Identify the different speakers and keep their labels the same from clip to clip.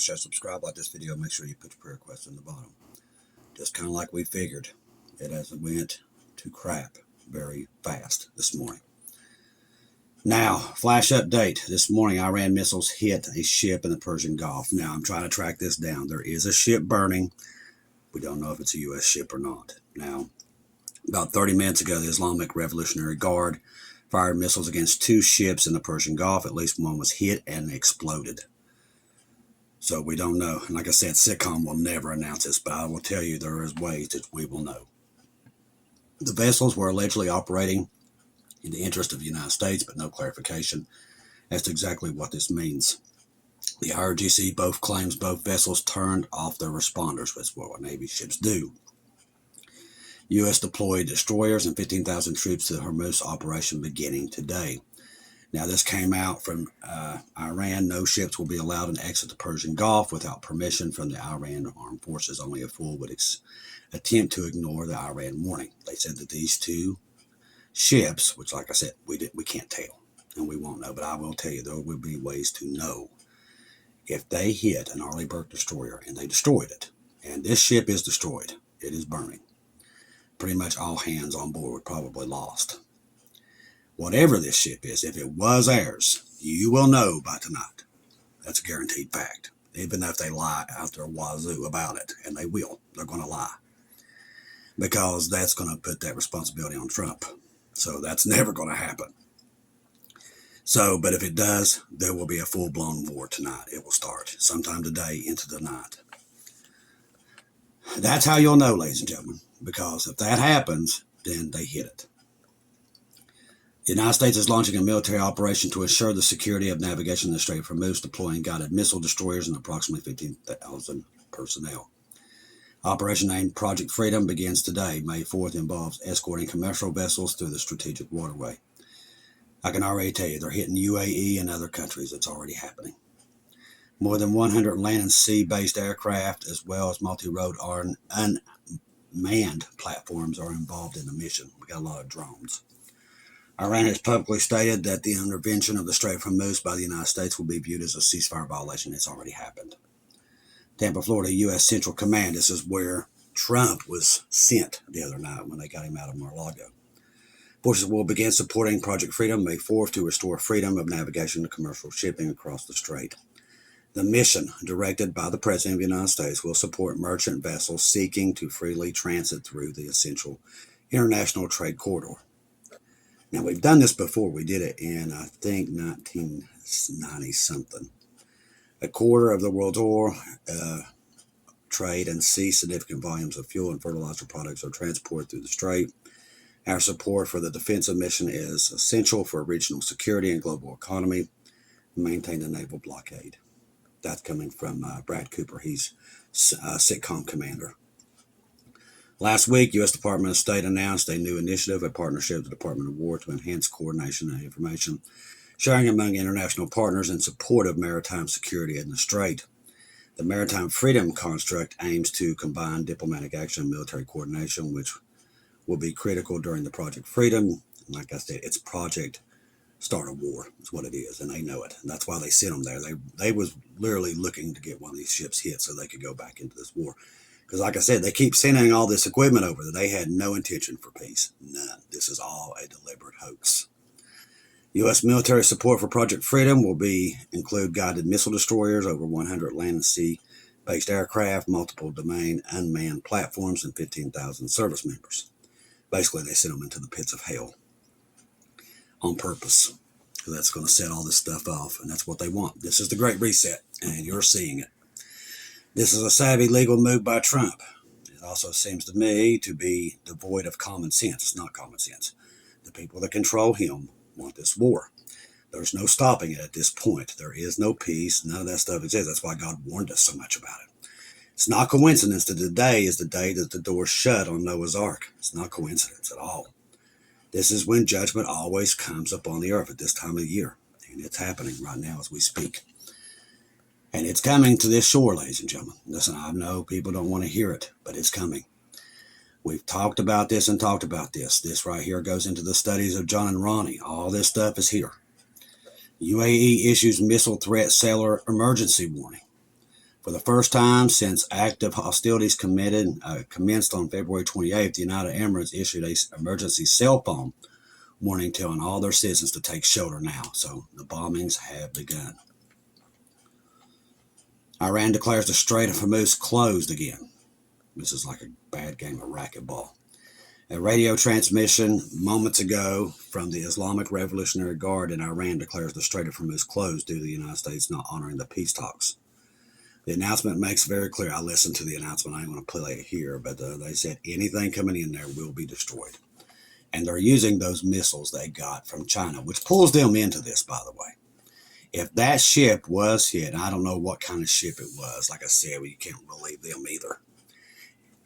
Speaker 1: share, subscribe, like this video. Make sure you put your prayer requests in the bottom. Just kind of like we figured, it has went to crap very fast this morning. Now, flash update. This morning, Iran missiles hit a ship in the Persian Gulf. Now, I'm trying to track this down. There is a ship burning. We don't know if it's a U.S. ship or not. Now, about 30 minutes ago, the Islamic Revolutionary Guard fired missiles against 2 ships in the Persian Gulf. At least one was hit and exploded. So we don't know. And like I said, SITCOM will never announce this, but I will tell you there is ways that we will know. The vessels were allegedly operating in the interest of the United States, but no clarification as to exactly what this means. The IRGC both claims both vessels turned off their responders, which is what Navy ships do. U.S. deployed destroyers and 15,000 troops to the Hormuz operation beginning today. Now, this came out from Iran. No ships will be allowed to exit the Persian Gulf without permission from the Iran Armed Forces. Only a fool would attempt to ignore the Iran warning. They said that these 2 ships, which, like I said, we can't tell, and we won't know, but I will tell you there will be ways to know. If they hit an Arleigh Burke destroyer and they destroyed it, and this ship is destroyed, it is burning, pretty much all hands on board were probably lost. Whatever this ship is, if it was ours, you will know by tonight. That's a guaranteed fact. Even if they lie out their wazoo about it, and they will, they're going to lie. Because that's going to put that responsibility on Trump. So that's never going to happen. So, but if it does, there will be a full-blown war tonight. It will start sometime today into the night. That's how you'll know, ladies and gentlemen. Because if that happens, then they hit it. The United States is launching a military operation to ensure the security of navigation in the Strait of Hormuz, deploying guided missile destroyers and approximately 15,000 personnel. Operation named Project Freedom begins today. May 4th involves escorting commercial vessels through the strategic waterway. I can already tell you they're hitting UAE and other countries. It's already happening. More than 100 land and sea-based aircraft, as well as multi-road unmanned platforms, are involved in the mission. We got a lot of drones. Iran has publicly stated that the intervention of the Strait of Hormuz by the United States will be viewed as a ceasefire violation. It's already happened. Tampa, Florida, U.S. Central Command. This is where Trump was sent the other night when they got him out of Mar-a-Lago. Forces will begin supporting Project Freedom May 4th to restore freedom of navigation to commercial shipping across the strait. The mission, directed by the President of the United States, will support merchant vessels seeking to freely transit through the essential international trade corridor. Now, we've done this before. We did it in, I think, 1990-something. A quarter of the world's oil trade and see significant volumes of fuel and fertilizer products are transported through the strait. Our support for the defensive mission is essential for regional security and global economy. Maintain the naval blockade. That's coming from Brad Cooper. He's SITCOM commander. Last week, U.S. Department of State announced a new initiative, a partnership with the Department of War to enhance coordination and information sharing among international partners in support of maritime security in the Strait. The Maritime Freedom Construct aims to combine diplomatic action and military coordination, which will be critical during the Project Freedom. Like I said, it's Project Start a War is what it is, and they know it. And that's why they sent them there. They was literally looking to get one of these ships hit so they could go back into this war. Because like I said, they keep sending all this equipment over that they had no intention for peace. None. This is all a deliberate hoax. U.S. military support for Project Freedom will include guided missile destroyers, over 100 land and sea-based aircraft, multiple domain unmanned platforms, and 15,000 service members. Basically, they sent them into the pits of hell on purpose. So that's going to set all this stuff off, and that's what they want. This is the Great Reset, and you're seeing it. This is a savvy legal move by Trump. It also seems to me to be devoid of common sense. It's not common sense. The people that control him want this war. There's no stopping it at this point. There is no peace. None of that stuff exists. That's why God warned us so much about it. It's not coincidence that today is the day that the door shut on Noah's Ark. It's not coincidence at all. This is when judgment always comes upon the earth at this time of the year. And it's happening right now as we speak. And it's coming to this shore, ladies and gentlemen. Listen, I know people don't want to hear it, but it's coming. We've talked about this and talked about this. This right here goes into the studies of John and Ronnie. All this stuff is here. UAE issues missile threat sailor emergency warning. For the first time since active hostilities commenced on February 28th, the United Emirates issued an emergency cell phone warning telling all their citizens to take shelter now. So the bombings have begun. Iran declares the Strait of Hormuz closed again. This is like a bad game of racquetball. A radio transmission moments ago from the Islamic Revolutionary Guard in Iran declares the Strait of Hormuz closed due to the United States not honoring the peace talks. The announcement makes very clear. I listened to the announcement. I ain't going to play it here, but they said anything coming in there will be destroyed. And they're using those missiles they got from China, which pulls them into this, by the way. If that ship was hit, I don't know what kind of ship it was. Like I said, you can't believe them either.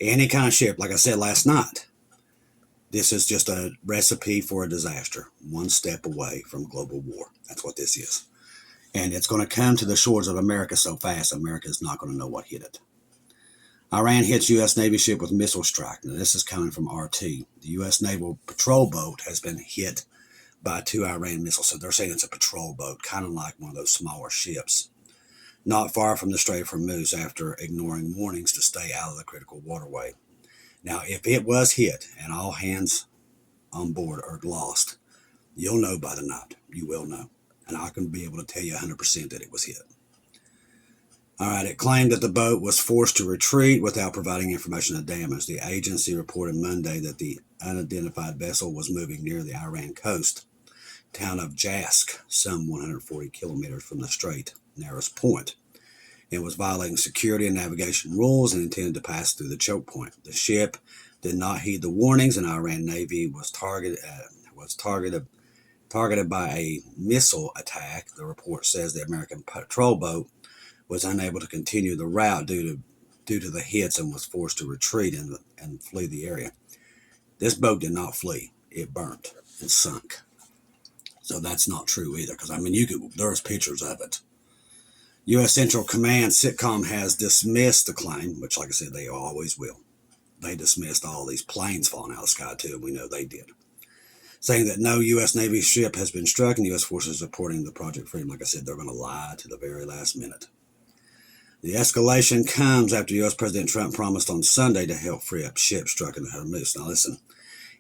Speaker 1: Any kind of ship, like I said last night, this is just a recipe for a disaster, one step away from global war. That's what this is. And it's going to come to the shores of America so fast, America is not going to know what hit it. Iran hits U.S. Navy ship with missile strike. Now, this is coming from RT. The U.S. Naval patrol boat has been hit by 2 Iran missiles. So they're saying it's a patrol boat, kind of like one of those smaller ships, not far from the Strait of Hormuz after ignoring warnings to stay out of the critical waterway. Now, if it was hit and all hands on board are lost, you'll know by the night. You will know. And I can be able to tell you 100% that it was hit. All right, it claimed that the boat was forced to retreat without providing information of damage. The agency reported Monday that the unidentified vessel was moving near the Iran coast, town of Jask, some 140 kilometers from the strait narrowest point. It was violating security and navigation rules and intended to pass through the choke point. The ship did not heed the warnings, and Iran Navy was targeted by a missile attack. The report says the American patrol boat was unable to continue the route due to the hits and was forced to retreat and flee the area. This boat did not flee. It burnt and sunk. So that's not true either, because, I mean, there's pictures of it. U.S. Central Command SITCOM has dismissed the claim, which, like I said, they always will. They dismissed all these planes falling out of the sky, too, and we know they did. Saying that no U.S. Navy ship has been struck and U.S. forces reporting the Project Freedom. Like I said, they're going to lie to the very last minute. The escalation comes after U.S. President Trump promised on Sunday to help free up ships struck in the Hormuz. Now, listen,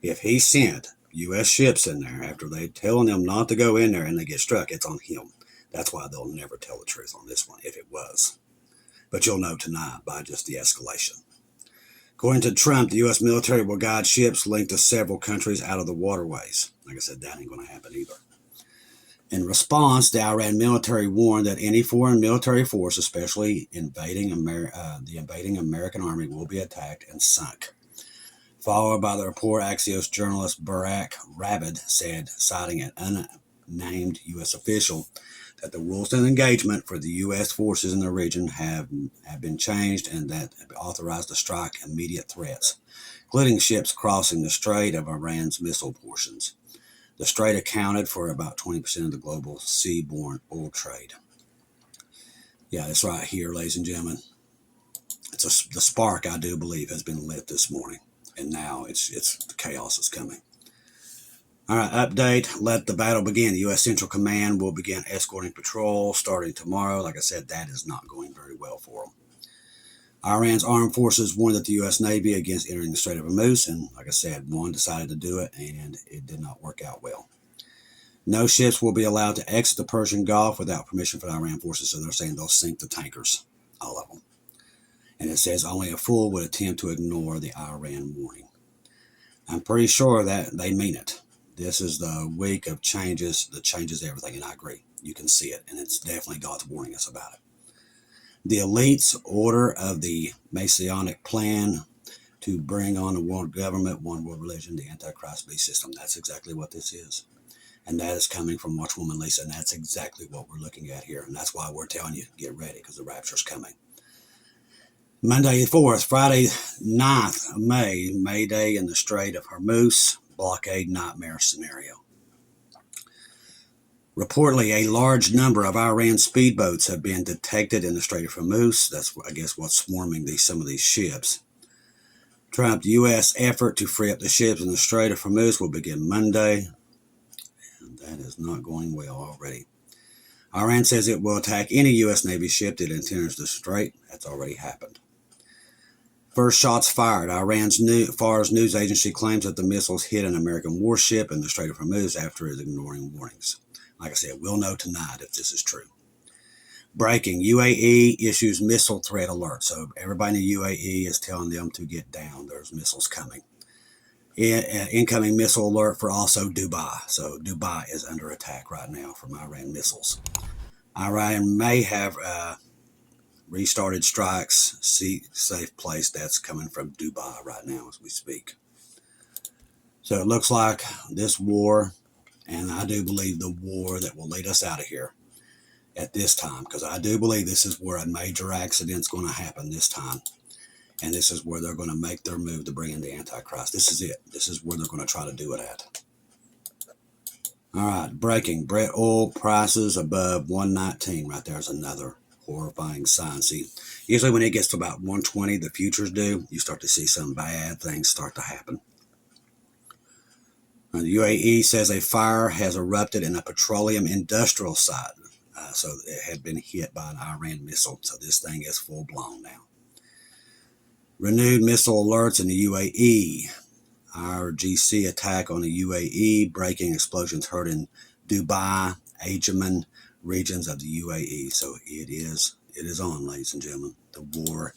Speaker 1: if he sent U.S. ships in there after they telling them not to go in there and they get struck, it's on him. That's why they'll never tell the truth on this one, if it was. But you'll know tonight by just the escalation. According to Trump, the U.S. military will guide ships linked to several countries out of the waterways. Like I said, that ain't going to happen either. In response, the Iran military warned that any foreign military force, especially the invading American army, will be attacked and sunk. Followed by the report, Axios journalist Barak Rabid said, citing an unnamed U.S. official, that the rules of engagement for the U.S. forces in the region have been changed and that have authorized to strike immediate threats, including ships crossing the Strait of Iran's missile portions. The Strait accounted for about 20% of the global seaborne oil trade. Yeah, it's right here, ladies and gentlemen. The spark, I do believe, has been lit this morning, and now the chaos is coming. All right, update. Let the battle begin. The U.S. Central Command will begin escorting patrol starting tomorrow. Like I said, that is not going very well for them. Iran's armed forces warned that the U.S. Navy against entering the Strait of Hormuz, and like I said, one decided to do it, and it did not work out well. No ships will be allowed to exit the Persian Gulf without permission from the Iran forces, so they're saying they'll sink the tankers, all of them. And it says only a fool would attempt to ignore the Iran warning. I'm pretty sure that they mean it. This is the week of changes that changes everything, and I agree. You can see it, and it's definitely God's warning us about it. The elites order of the Messianic plan to bring on a world government, one world religion, the Antichrist beast system. That's exactly what this is. And that is coming from Watchwoman Lisa, and that's exactly what we're looking at here. And that's why we're telling you, get ready, because the rapture's coming. Monday the 4th, Friday 9th of May, May Day in the Strait of Hormuz, blockade nightmare scenario. Reportedly, a large number of Iran speedboats have been detected in the Strait of Hormuz. That's, I guess, what's swarming some of these ships. Trump, the U.S. effort to free up the ships in the Strait of Hormuz will begin Monday. And that is not going well already. Iran says it will attack any U.S. Navy ship that enters the strait. That's already happened. First shots fired. Iran's Fars news agency claims that the missiles hit an American warship in the Strait of Hormuz after ignoring warnings. Like I said, we'll know tonight if this is true. Breaking. UAE issues missile threat alert. So everybody in the UAE is telling them to get down. There's missiles coming. Incoming missile alert for also Dubai. So Dubai is under attack right now from Iran missiles. Iran may have restarted strikes, safe place. That's coming from Dubai right now as we speak. So it looks like this war, and I do believe the war that will lead us out of here at this time, because I do believe this is where a major accident's going to happen this time. And this is where they're going to make their move to bring in the Antichrist. This is it. This is where they're going to try to do it at. All right, breaking. Brent oil prices above 119. Right there's another horrifying sign. See, usually when it gets to about 120, the futures do, you start to see some bad things start to happen. The UAE says a fire has erupted in a petroleum industrial site. So it had been hit by an Iran missile. So this thing is full blown now. Renewed missile alerts in the UAE. IRGC attack on the UAE. Breaking explosions heard in Dubai, Ajman regions of the UAE. So it is on, ladies and gentlemen. The war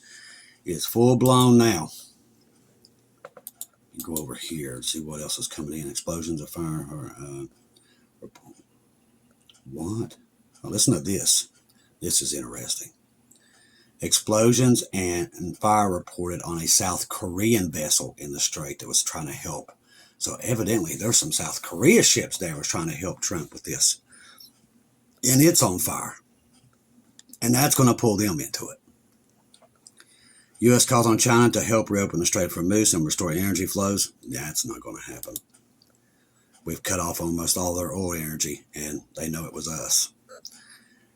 Speaker 1: is full blown now. You go over here and see what else is coming in. Explosions of fire. What? Oh, listen to this. This is interesting. Explosions and fire reported on a South Korean vessel in the strait that was trying to help. So evidently there's some South Korea ships there was trying to help Trump with this. And it's on fire. And that's going to pull them into it. U.S. calls on China to help reopen the Strait of Hormuz and restore energy flows. That's not going to happen. We've cut off almost all their oil energy, and they know it was us.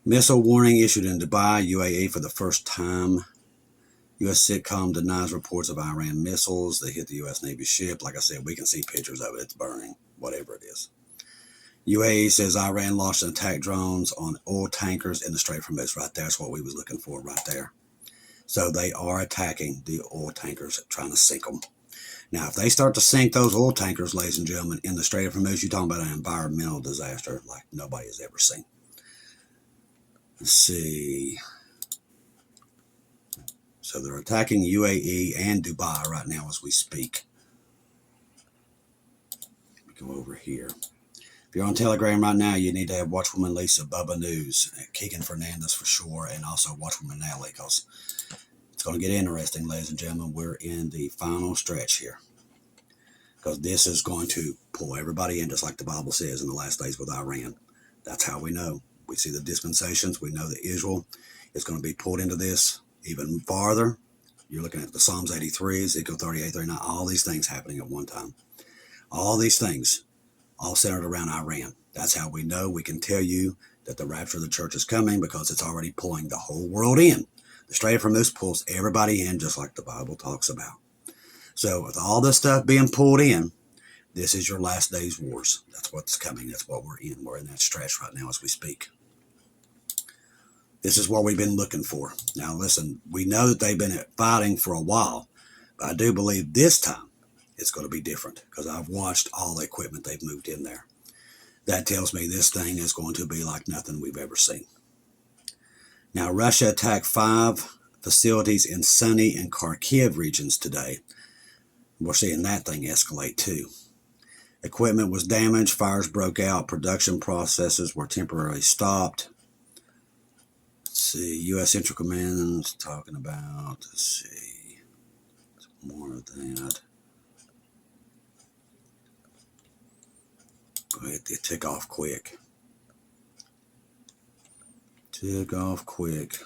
Speaker 1: Missile warning issued in Dubai, UAE for the first time. U.S. sitcom denies reports of Iran missiles that hit the U.S. Navy ship. Like I said, we can see pictures of it. It's burning, whatever it is. UAE says Iran launched attack drones on oil tankers in the Strait of Hormuz. Right there, that's what we was looking for right there. So they are attacking the oil tankers, trying to sink them. Now, if they start to sink those oil tankers, ladies and gentlemen, in the Strait of Hormuz, you're talking about an environmental disaster like nobody has ever seen. Let's see. So they're attacking UAE and Dubai right now as we speak. Let me go over here. If you're on Telegram right now, you need to have Watchwoman Lisa, Bubba News, Keegan Fernandez for sure, and also Watchwoman Natalie, because it's going to get interesting, ladies and gentlemen. We're in the final stretch here, because this is going to pull everybody in, just like the Bible says in the last days with Iran. That's how we know. We see the dispensations. We know that Israel is going to be pulled into this even farther. You're looking at the Psalms 83, Ezekiel 38, 39, all these things happening at one time. All these things, all centered around Iran. That's how we know. We can tell you that the rapture of the church is coming, because it's already pulling the whole world in. The Strait of Hormuz pulls everybody in, just like the Bible talks about. So with all this stuff being pulled in, this is your last days wars. That's what's coming. That's what we're in. We're in that stretch right now as we speak. This is what we've been looking for. Now, listen, we know that they've been fighting for a while, but I do believe this time it's going to be different, because I've watched all the equipment they've moved in there. That tells me this thing is going to be like nothing we've ever seen. Now, Russia attacked 5 facilities in Sunny and Kharkiv regions today. We're seeing that thing escalate too. Equipment was damaged, fires broke out, production processes were temporarily stopped. Let's see, U.S. Central Command's talking about, let's see, more of that. Go ahead, they tick off quick. Tick off quick.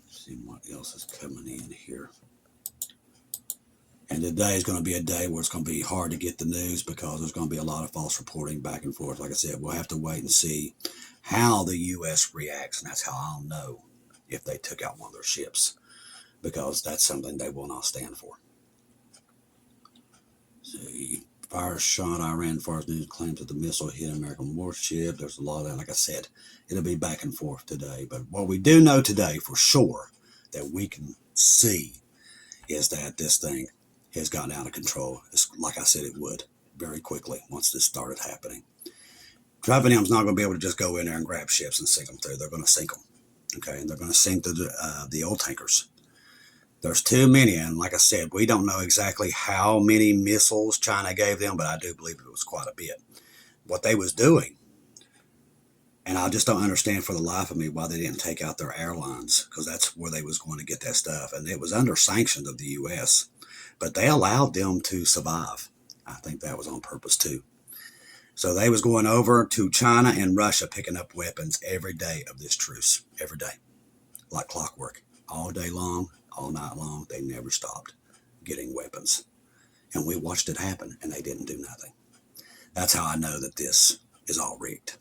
Speaker 1: See what else is coming in here. And today is going to be a day where it's going to be hard to get the news, because there's going to be a lot of false reporting back and forth. Like I said, we'll have to wait and see how the U.S. reacts, and that's how I'll know if they took out one of their ships, because that's something they will not stand for. See, fire shot Iran Force News claims that the missile hit American warship. There's a lot of that. Like I said, it'll be back and forth today. But what we do know today for sure that we can see is that this thing has gotten out of control. It's like I said it would very quickly once this started happening. Trump-N-M's not going to be able to just go in there and grab ships and sink them through. They're going to sink them, okay? And they're going to sink the old tankers. There's too many, and like I said, we don't know exactly how many missiles China gave them, but I do believe it was quite a bit. What they was doing, and I just don't understand for the life of me why they didn't take out their airlines, because that's where they was going to get that stuff, and it was under sanctions of the U.S., but they allowed them to survive. I think that was on purpose too. So they was going over to China and Russia picking up weapons every day of this truce, every day, like clockwork, all day long, all night long. They never stopped getting weapons. And we watched it happen, and they didn't do nothing. That's how I know that this is all rigged.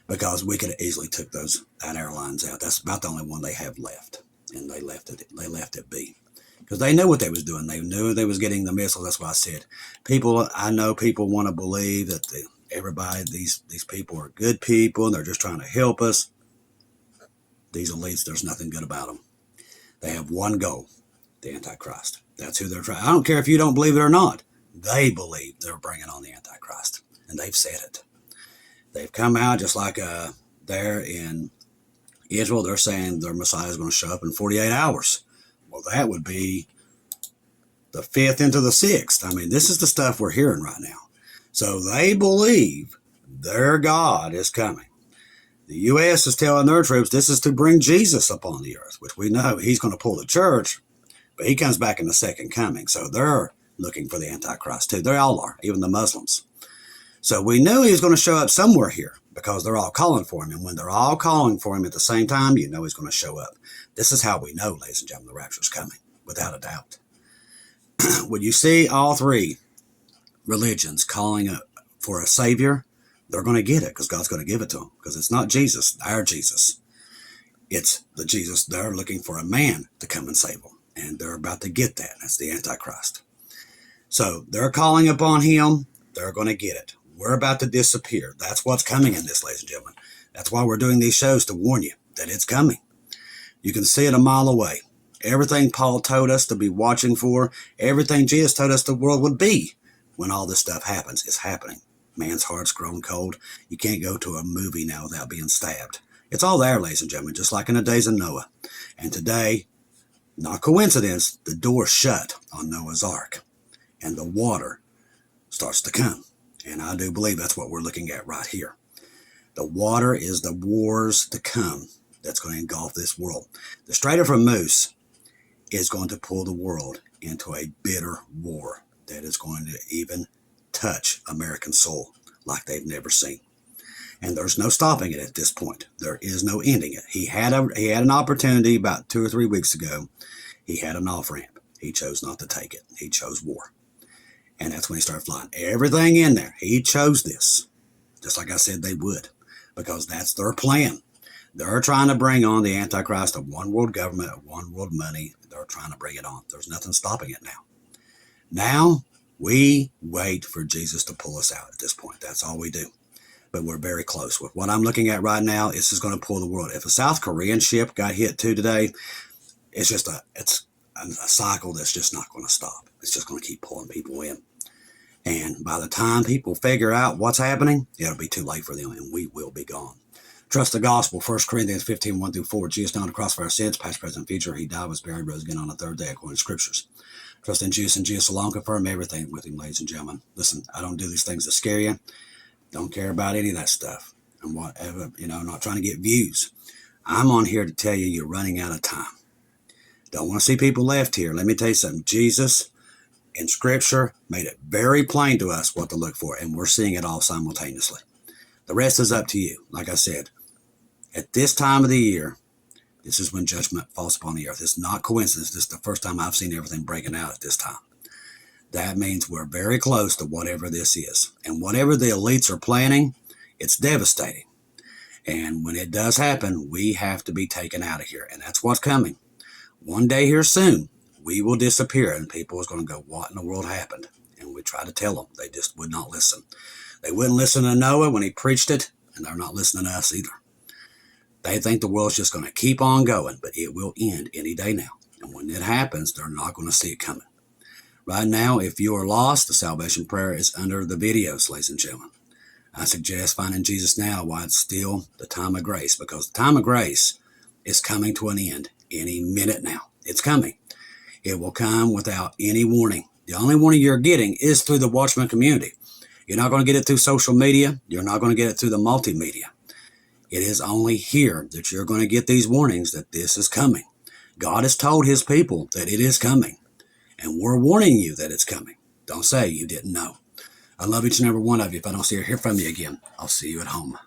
Speaker 1: Because we could have easily took that airlines out. That's about the only one they have left. And they left it be. Because they knew what they was doing. They knew they was getting the missiles. That's what I said. I know people want to believe that these people are good people and they're just trying to help us. These elites, there's nothing good about them. They have one goal, the Antichrist. That's who they're trying. I don't care if you don't believe it or not. They believe they're bringing on the Antichrist. And they've said it. They've come out just like there in Israel. They're saying their Messiah is going to show up in 48 hours. Well, that would be the 5th into the 6th. I mean, this is the stuff we're hearing right now. So they believe their God is coming. The U.S. is telling their troops this is to bring Jesus upon the earth, which we know he's going to pull the church, but he comes back in the second coming. So they're looking for the Antichrist too. They all are, even the Muslims. So we knew he was going to show up somewhere here because they're all calling for him. And when they're all calling for him at the same time, you know he's going to show up. This is how we know, ladies and gentlemen, the rapture is coming, without a doubt. When you see all three religions calling for a savior, they're going to get it because God's going to give it to them. Because it's not Jesus, our Jesus. It's the Jesus. They're looking for a man to come and save them. And they're about to get that. That's the Antichrist. So they're calling upon him. They're going to get it. We're about to disappear. That's what's coming in this, ladies and gentlemen. That's why we're doing these shows, to warn you that it's coming. You can see it a mile away. Everything Paul told us to be watching for, everything Jesus told us the world would be when all this stuff happens, is happening. Man's heart's grown cold. You can't go to a movie now without being stabbed. It's all there, ladies and gentlemen, just like in the days of Noah. And today, not coincidence, the door shut on Noah's Ark. And the water starts to come. And I do believe that's what we're looking at right here. The water is the wars to come that's going to engulf this world. The Strait of Hormuz is going to pull the world into a bitter war that is going to even touch American soul like they've never seen. And there's no stopping it at this point. There is no ending it. He had an opportunity about 2 or 3 weeks ago. He had an off-ramp. He chose not to take it. He chose war. And that's when he started flying everything in there. He chose this, just like I said they would, because that's their plan. They're trying to bring on the Antichrist of one world government, of one world money. They're trying to bring it on. There's nothing stopping it now. Now, we wait for Jesus to pull us out at this point. That's all we do. But we're very close. With what I'm looking at right now, this is going to pull the world. If a South Korean ship got hit too today, it's just a cycle that's just not going to stop. It's just going to keep pulling people in. And by the time people figure out what's happening, it'll be too late for them, and we will be gone. Trust the gospel. 1 Corinthians 15, 1-4. Jesus died on the cross for our sins, past, present, future. He died, was buried, rose again on the third day, according to scriptures. Trust in Jesus and Jesus alone. Confirm everything with him, ladies and gentlemen. Listen, I don't do these things to scare you. Don't care about any of that stuff. And whatever, I'm not trying to get views. I'm on here to tell you you're running out of time. Don't want to see people left here. Let me tell you something. Jesus in Scripture made it very plain to us what to look for, and we're seeing it all simultaneously. The rest is up to you. Like I said, at this time of the year, this is when judgment falls upon the earth. It's not coincidence. This is the first time I've seen everything breaking out at this time. That means we're very close to whatever this is. And whatever the elites are planning, it's devastating. And when it does happen, we have to be taken out of here. And that's what's coming. One day here soon, we will disappear, and people is going to go, what in the world happened? And tried to tell them. They just would not listen. They wouldn't listen to Noah when he preached it, and they're not listening to us either. They think the world's just going to keep on going, but it will end any day now. And when it happens, they're not going to see it coming. Right now, if you are lost, the salvation prayer is under the videos, ladies and gentlemen. I suggest finding Jesus now while it's still the time of grace, because the time of grace is coming to an end any minute now. It's coming. It will come without any warning. The only warning you're getting is through the Watchman community. You're not going to get it through social media. You're not going to get it through the multimedia. It is only here that you're going to get these warnings that this is coming. God has told his people that it is coming, and we're warning you that it's coming. Don't say you didn't know. I love each and every one of you. If I don't see or hear from you again, I'll see you at home.